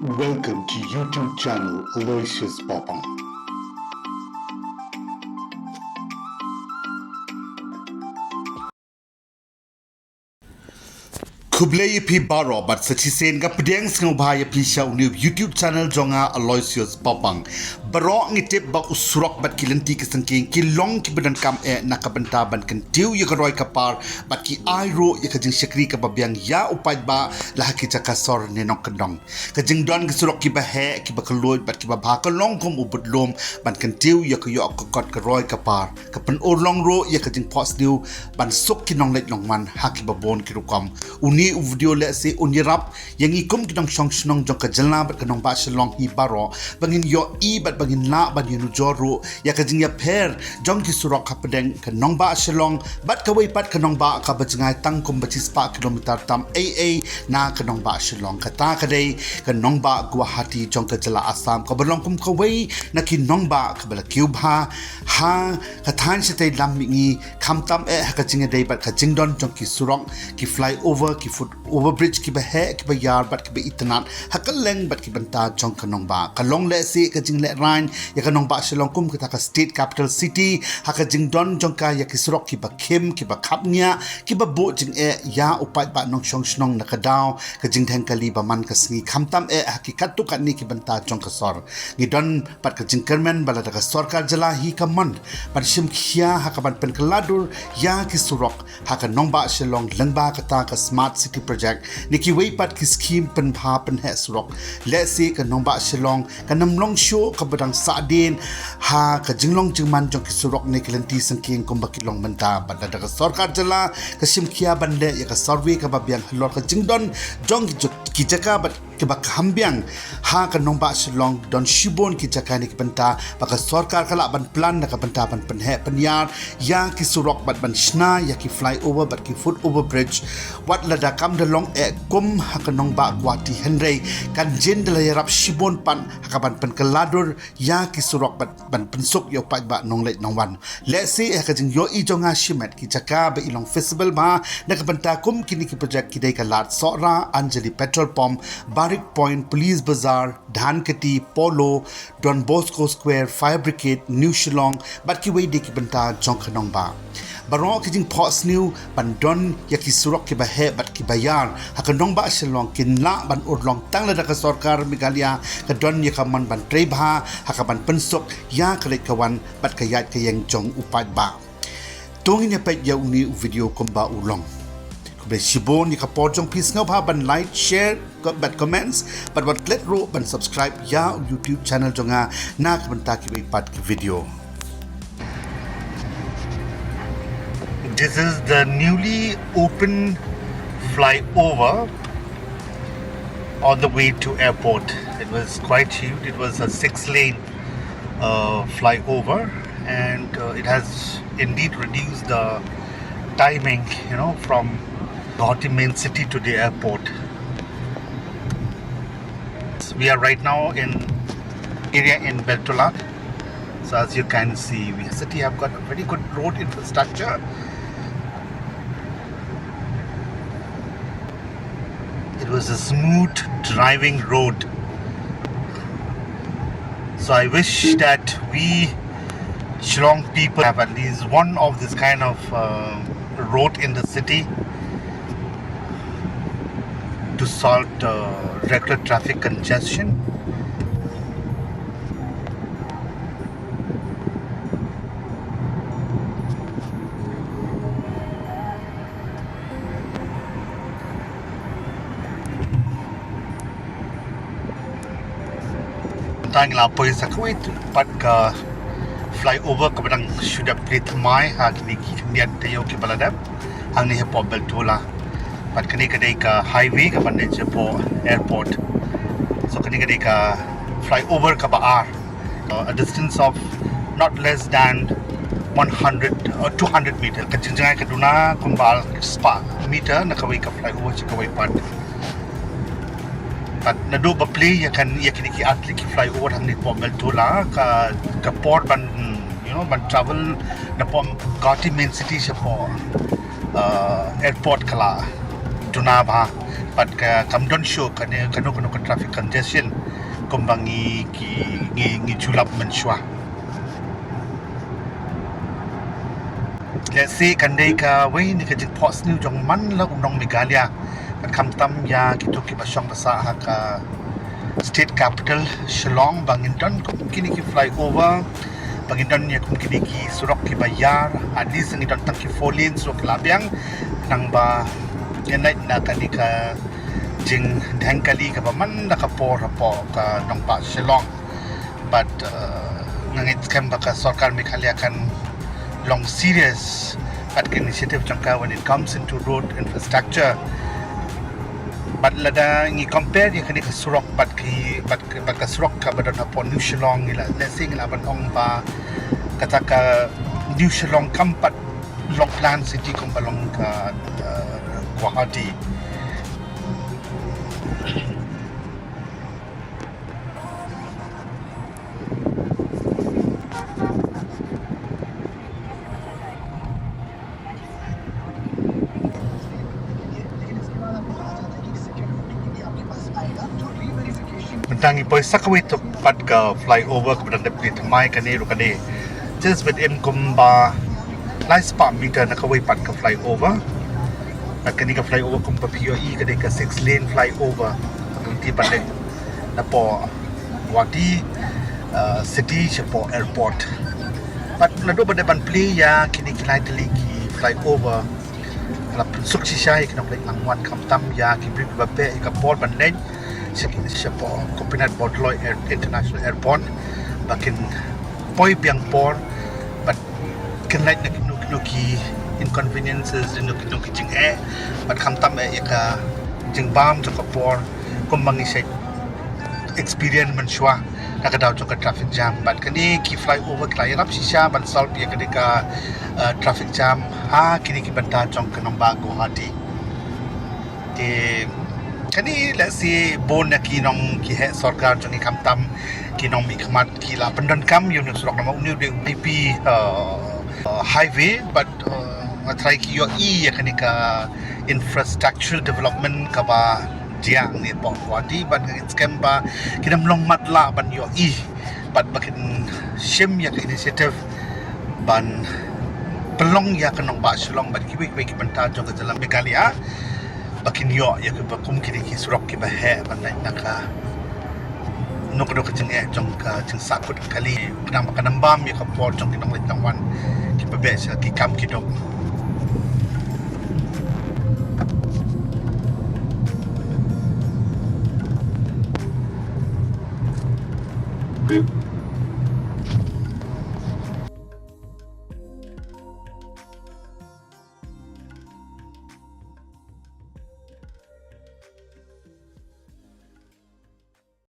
Welcome to YouTube channel Aloysius Popang. Kublai pi baro but sachisen ga pedeng snobhaya pi shau new YouTube channel jonga Aloysius Popang. Baro ngitip ba usurok bat kilanti kisangking kilong ki badan kam nakabanta ban kentiu ya karoi kapar bat ki airo ya kajing syakri ka babiang ya upai ba lah ki jakasor nenok kendong. Kajing don kisurok ki bahe ki bakaloi bat ki babha kalong kom ubud lom ban kentiu ya kayo kokot karoi kapar. Kapan urlong ro ya kajing phosniew ban sok kinong lek longman haki babon kirukam. Uni video le se unirap yang ikum kinong shong shnong jong ka jalna bat kanong ba shillong.Haba bangin yo i bat bangin la ban yunu joru ya kajing ya per jong ki surok ka pedeng kanong ba shillong bat kawai pat kanong ba ka bajngai tangkum bacis pa kilometer tam aa na kanong ba shillong kata kadai kanong ba Guwahati jong ka jala Assam ka berlong kum kawai na kinong ba ka bala Cuba ha katan sitai lam mingi kamtam kajing dai bat kajing don jong ki surok ki flyover ki foot overbridge ki bahe ki bayar bat ki ba itnat hakaleng bat ki banta jong kanong ba kalong le se kajing le rain ya kanong ba shillong kum kita ka state capital city hakajing don jong ka ya ki surok ki ba kim ki ba kapnya ki ba bo jing ya upai ba nong shong shnong nakadaw kajing thang kali ba man ka sngi khamtam hakikat tu kan ni ki banta jong ka sor ni don pat kajing kermen bala da ka sorkar jala hi ka man pat shim khia hakaban pen kaladur ya ki surok hakanong ba shillong langba kata ka smart city project niki wei pat ki scheme pen pha pen he surok let's say ka nongba shillong ka namlong show ka badang sadin ha ka jinglong jingman jong ki surok ne kilanti sangking kumba kilong menta banda da ka sorkar jala ka simkhia bande ya ka survey ka babiang halor ka jingdon jong ki jaka bat ki ba kambiang ha ka nongba shillong don shibon ki jaka ni ki benta ba ka sorkar kala ban plan na ka benta ban pen he penyar ya ki surok bat ban shna ya ki flyover bat ki foot over bridge wat lada kam da long kum hakanong ba Guwahati henrei kan jen da yarap shibon pan hakaban pen kaladur ya ki surok ban pensuk yo pa ba nong let nong wan let's say hakajing yo i jonga shimet ki jaka ba ilong festival ba nakabanta kum kini ki project ki dai kalat sora Anjali petrol pump Barik point police bazaar Dhankati polo Don Bosco square fire brigade New Shillong bat ki wei de ki banta jong khanong ba Baro kijing phosniew ban don ya ki surok ki bahe bat ki bayar hakanong ba shillong kin la ban urlong tang la da ka sorkar Meghalaya ka don ya ka man ban trebha hakaban pensok ya kale kawan bat ka yat ka yang jong upat ba tungin ya pet ya uni video komba ulong kuble shibon ya ka pojong please ngau ba ban like share bat comments bat wat klet ro ban subscribe ya YouTube channel jonga na ka ban ta ki pat ki video. This is the newly opened flyover on the way to airport. It was quite huge. It was a 6-lane flyover, and it has indeed reduced the timing, from Guwahati main city to the airport. We are right now in area in Beltolak. So as you can see, we city have got a very good road infrastructure. It was a smooth driving road. So I wish that we Shillong people have at least one of this kind of road in the city to solve the regular traffic congestion. Tang lapoi sakwit pat ka flyover ka badang sudah plit mai ha kini ki niat tayo ki baladap ang ni po beltola pat kini kadai ka highway ka pandai po airport so kini kadai ka flyover ka baar a distance of not less than 100 or 200 meter ka jinjang ka duna kumbal spa meter na kawai ka flyover sa kawai pat at nado ba play ya kini ki atli ki flyover hang ni po meltola ka port ban ban travel na po Guwahati main city siya po airport kala nongbah but kam don show kanu traffic congestion kumbangi ngi julap menshwa. Let's say kandai ka way ni ka jingphohsniew jong man la nong Meghalaya kan kam tam ya kitu ki basong basa ha ka state capital Shillong bangin don kum kini ki flyover bangin don ya kum kini ki surok ki bayar at least ngi don tang ki 4 lanes surok labyang nang ba yanai na kani ka jing dhangkali ka baman na ka por ka nongbah Shillong but ngit kam ba ka sorkar Meghalaya kan long serious at initiative jangka when it comes into road infrastructure but lada ngi compare ya kani ka surok but ka surok ka badan upon New Shillong ila let's say ngila ban nongbah kata ka New Shillong kampat long plan city kum balong ka Guwahati. Bentang ipoy sakaway to pad ka flyover ka bentang depli tamay kanero kani just within kumba light spa meter nakaway pad ka flyover at kani ka flyover kumba POE kani ka 6 lane flyover nanti pandai na po Guwahati city siya po airport but nado ba ban play ya kini kilay dali ki flyover ala suk siya ikinok langwan kamtam ya ki bri babe ka port bandai siya po Kopinat Bodloy International Airport bakin poi biang por but kinlait na kinuki inconveniences kinuki jing but kamtam ka jing bam to kapor kumbangi siya experience man shwa nakadaw to ka traffic jam but kani ki flyover klay rap siya ban solve ya kani ka traffic jam ha kini ki banta jong kanongbah Guwahati te kani let's say bon na kinong ki he sorkar jong kam tam kinong mi khamat ki la pandan kam yun surok na uniu de BP highway but try ki yo ya kani ka infrastructural development ka ba jiang ni po Guwahati but it's kam ba kinam long matla ban yo but bakin shim ya initiative ban pelong ya kanongbah Shillong but ki ki banta jong ka dalam Meghalaya bakin yo ya ke bakum kini ki surok ki bahe bandai naka nok jeng jong ka jeng sakut kali kenang makan ya ka por jong kinong litangwan ki babe sa ki kam ki dok